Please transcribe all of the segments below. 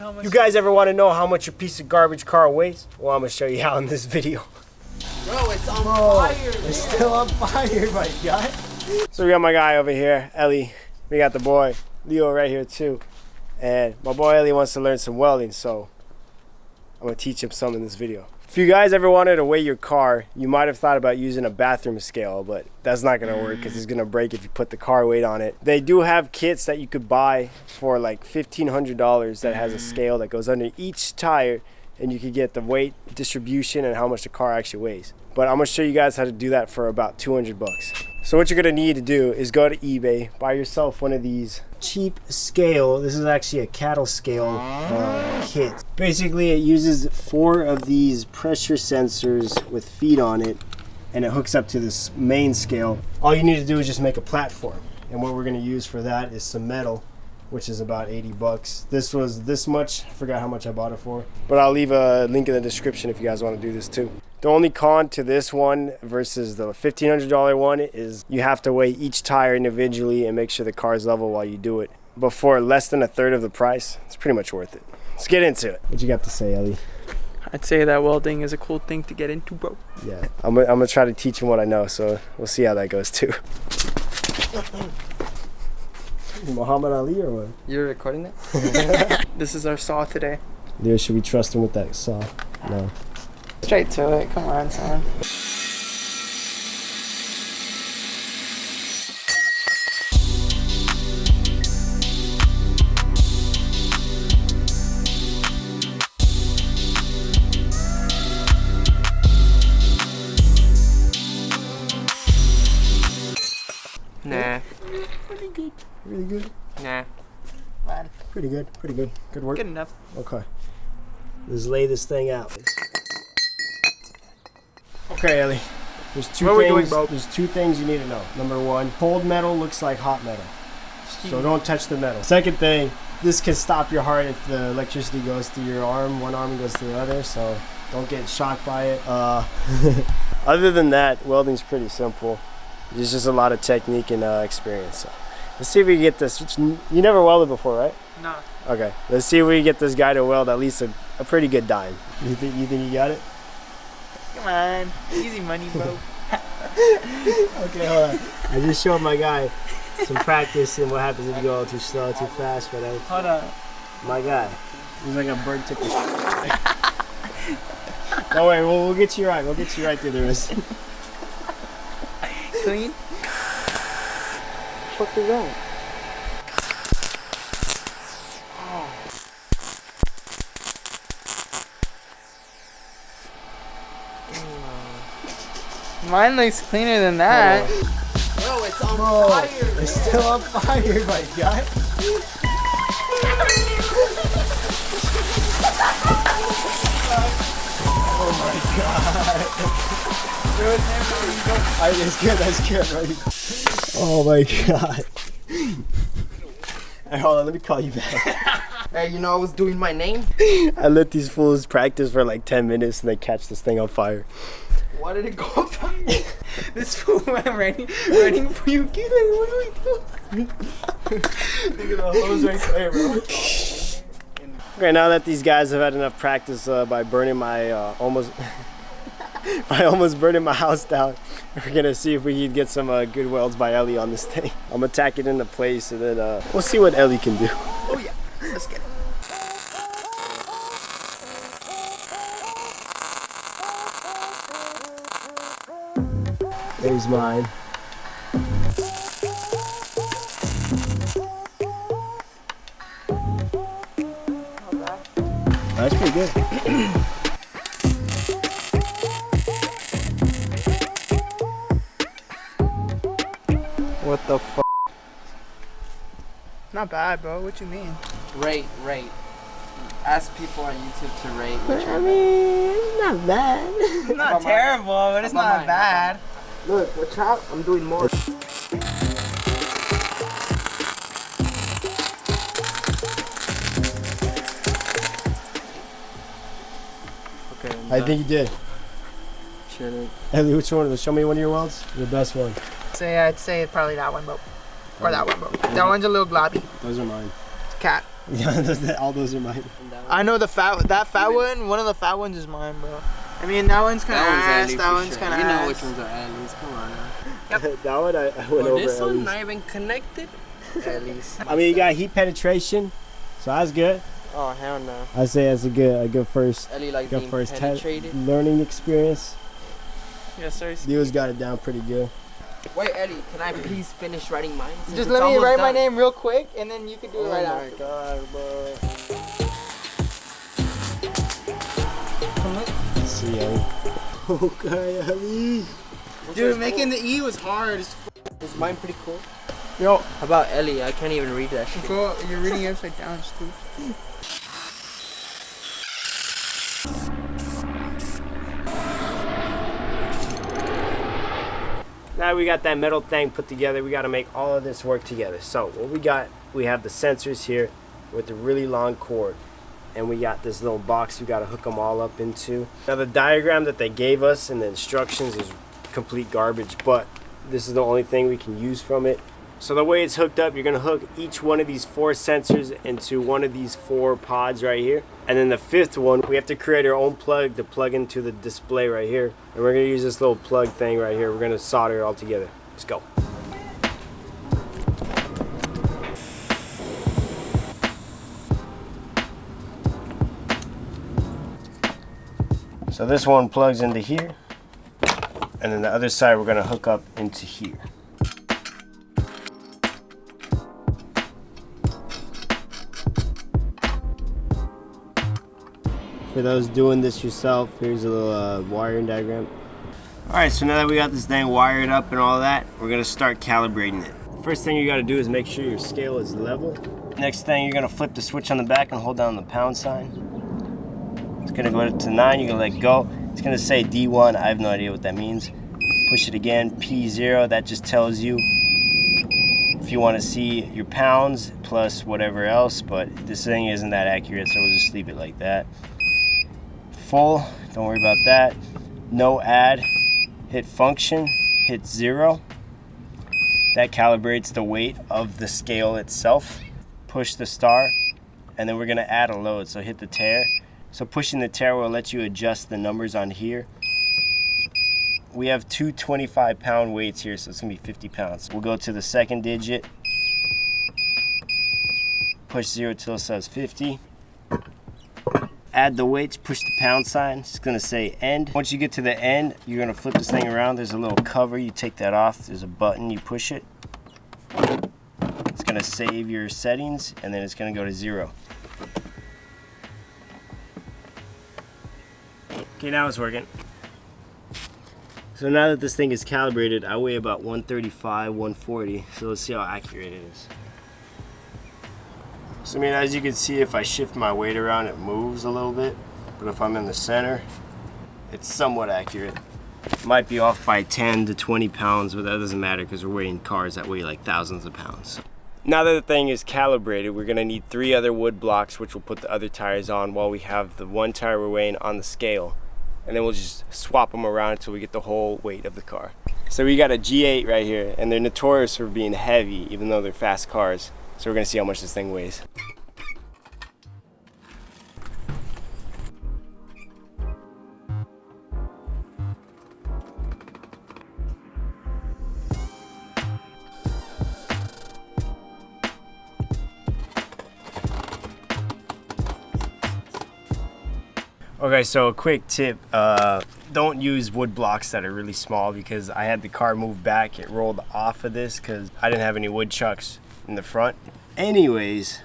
how much. You guys ever want to know how much a piece of garbage car weighs? Well, I'm gonna show you how in this video. Bro, it's on fire. It's still on fire, my guy. So we got my guy over here, Elie. We got the boy, Leo, right here too. And my boy Elie wants to learn some welding, so I'm gonna teach him some in this video. If you guys ever wanted to weigh your car, you might have thought about using a bathroom scale, but that's not gonna work because it's gonna break if you put the car weight on it. They do have kits that you could buy for like $1,500 that has a scale that goes under each tire, and you could get the weight distribution and how much the car actually weighs. But I'm gonna show you guys how to do that for about 200 bucks. So what you're gonna need to do is go to eBay, buy yourself one of these cheap scale. This is actually a cattle scale kit. Basically, it uses 4 of these pressure sensors with feet on it, and it hooks up to this main scale. All you need to do is just make a platform, and what we're gonna use for that is some metal, which is about 80 bucks. This was this much. I forgot how much I bought it for, but I'll leave a link in the description if you guys want to do this too. The only con to this one versus the $1,500 one is you have to weigh each tire individually and make sure the car is level while you do it. But for less than 1/3 of the price, it's pretty much worth it. Let's get into it. What you got to say, Elie? I'd say that welding is a cool thing to get into, bro. Yeah, I'm gonna try to teach him what I know, so we'll see how that goes too. Muhammad Ali or what? You're recording that? This is our saw today. Leo, should we trust him with that saw? No. Straight to it. Come on, son. Nah. Pretty good. Really good? Nah. Man. Pretty good. Pretty good. Good work? Good enough. Okay. Let's lay this thing out. Okay, Elie. There's two things you need to know. Number 1, cold metal looks like hot metal. So don't touch the metal. Second thing, this can stop your heart if the electricity goes through your arm. One arm goes to the other, so don't get shocked by it. Other than that, welding's pretty simple. There's just a lot of technique and experience. So let's see if we can get this. You never welded before, right? No. Okay. Let's see if we can get this guy to weld at least a pretty good dime. You think you got it? Come on. Easy money, bro. Okay, hold on. I just showed my guy some practice and what happens if you go too slow, too fast, whatever. Hold on. My guy. He's like a bird tickle. Don't worry, we'll get you right. We'll get you right through the rest. Clean? What the fuck is that? Mine looks cleaner than that. Bro, it's on fire. It's still on fire, my guy. Oh my god. That's good, buddy. Oh my god. Hey, hold on, let me call you back. Hey, you know I was doing my name? I let these fools practice for like 10 minutes and they catch this thing on fire. Why did it go on fire? This fool went running for you. Get it, what do we do? Look at the hose right there, bro. Okay, now that these guys have had enough practice by burning my almost burning my house down, we're gonna see if we can get some good welds by Elie on this thing. I'm gonna tack it into place and then we'll see what Elie can do. Oh yeah, let's get it. There's mine. That's pretty good. What the f? Not bad, bro. What you mean? Rate. Ask people on YouTube to rate which I one. mean, it's not bad. It's not terrible, but it's not bad. Look, watch out. I'm doing more. Okay. I think you did. Shit. Elie, which one? Show me one of your welds. The best one. I'd say probably that one, bro. Or that one, bro. That one's a little globby. Those are mine. Cat. Yeah, all those are mine. I know that fat one. One of the fat ones is mine, bro. I mean, that one's kind of ass. That one's kind of You know ass. which ones are Ellie's. Come on now. That one I went over. This at one least. not even connected. Ellie's. I mean, you got heat penetration, so that's good. Oh hell no. I say that's a good first, Ellie like good being first penetrated. learning experience. Yes, sir. Leo's got it down pretty good. Wait, Ellie, can I please finish writing mine? Since Just it's let me almost write my done. name real quick, and then you can do it right Oh my after. god, bro. Let's see, Ellie. Okay, Ellie. Dude, making the E was hard. Is mine pretty cool? Yo, How about Ellie? I can't even read that shit. bro, you're reading it upside down, stupid. Now we got that metal thing put together, we got to make all of this work together. So what we have the sensors here with the really long cord, and we got this little box we got to hook them all up into. Now the diagram that they gave us and the instructions is complete garbage, but this is the only thing we can use from it. So the way it's hooked up, you're going to hook each one of these 4 sensors into one of these 4 pods right here. And then the 5th one, we have to create our own plug to plug into the display right here. And we're going to use this little plug thing right here. We're going to solder it all together. Let's go. So this one plugs into here. And then the other side we're going to hook up into here. For those doing this yourself, here's a little wiring diagram. Alright, so now that we got this thing wired up and all that, we're going to start calibrating it. First thing you got to do is make sure your scale is level. Next thing, you're going to flip the switch on the back and hold down the pound sign. It's going to go to 9, you're going to let go. It's going to say D1, I have no idea what that means. Push it again, P0, that just tells you if you want to see your pounds plus whatever else, but this thing isn't that accurate, so we'll just leave it like that. Full, don't worry about that. No add, hit function, hit 0. That calibrates the weight of the scale itself. Push the star, and then we're gonna add a load, so hit the tare. So pushing the tare will let you adjust the numbers on here. We have 2 25-pound weights here, so it's gonna be 50 pounds. We'll go to the second digit, push 0 till it says 50. Add the weights, push the pound sign. It's gonna say end. Once you get to the end, you're gonna flip this thing around. There's a little cover, you take that off. There's a button, you push it. It's gonna save your settings, and then it's gonna go to 0. Okay, now it's working. So now that this thing is calibrated, I weigh about 135, 140. So let's see how accurate it is. So I mean, as you can see, if I shift my weight around, it moves a little bit. But if I'm in the center, it's somewhat accurate. It might be off by 10 to 20 pounds, but that doesn't matter because we're weighing cars that weigh like thousands of pounds. Now that the thing is calibrated, we're gonna need 3 other wood blocks, which we'll put the other tires on while we have the one tire we're weighing on the scale. And then we'll just swap them around until we get the whole weight of the car. So we got a G8 right here, and they're notorious for being heavy, even though they're fast cars. So we're gonna see how much this thing weighs. Okay, so a quick tip, don't use wood blocks that are really small, because I had the car move back, it rolled off of this because I didn't have any wood chucks in the front. Anyways,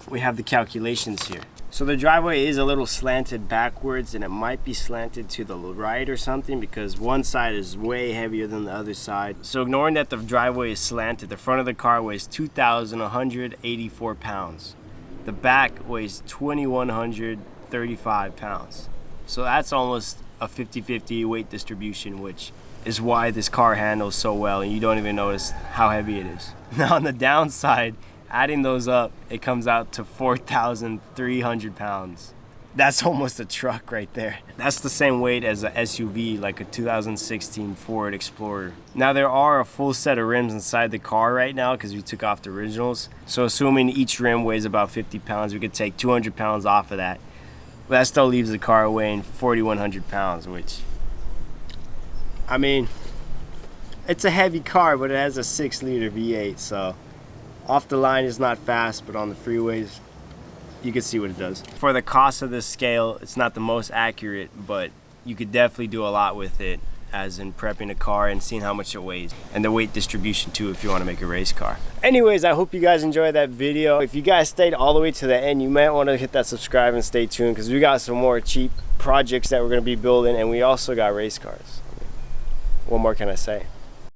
we have the calculations here. So the driveway is a little slanted backwards, and it might be slanted to the right or something, because one side is way heavier than the other side. So ignoring that the driveway is slanted, the front of the car weighs 2,184 pounds. The back weighs 2,135 pounds. So that's almost a 50-50 weight distribution, which is why this car handles so well and you don't even notice how heavy it is. Now on the downside, adding those up, it comes out to 4,300 pounds. That's almost a truck right there. That's the same weight as a SUV, like a 2016 Ford Explorer. Now there are a full set of rims inside the car right now because we took off the originals. So assuming each rim weighs about 50 pounds, we could take 200 pounds off of that. But that still leaves the car weighing 4,100 pounds, which, I mean, it's a heavy car, but it has a 6-liter V8, so off the line is not fast, but on the freeways, you can see what it does. For the cost of this scale, it's not the most accurate, but you could definitely do a lot with it, as in prepping a car and seeing how much it weighs, and the weight distribution too if you want to make a race car. Anyways, I hope you guys enjoyed that video. If you guys stayed all the way to the end, you might want to hit that subscribe and stay tuned, because we got some more cheap projects that we're going to be building, and we also got race cars. What more can I say?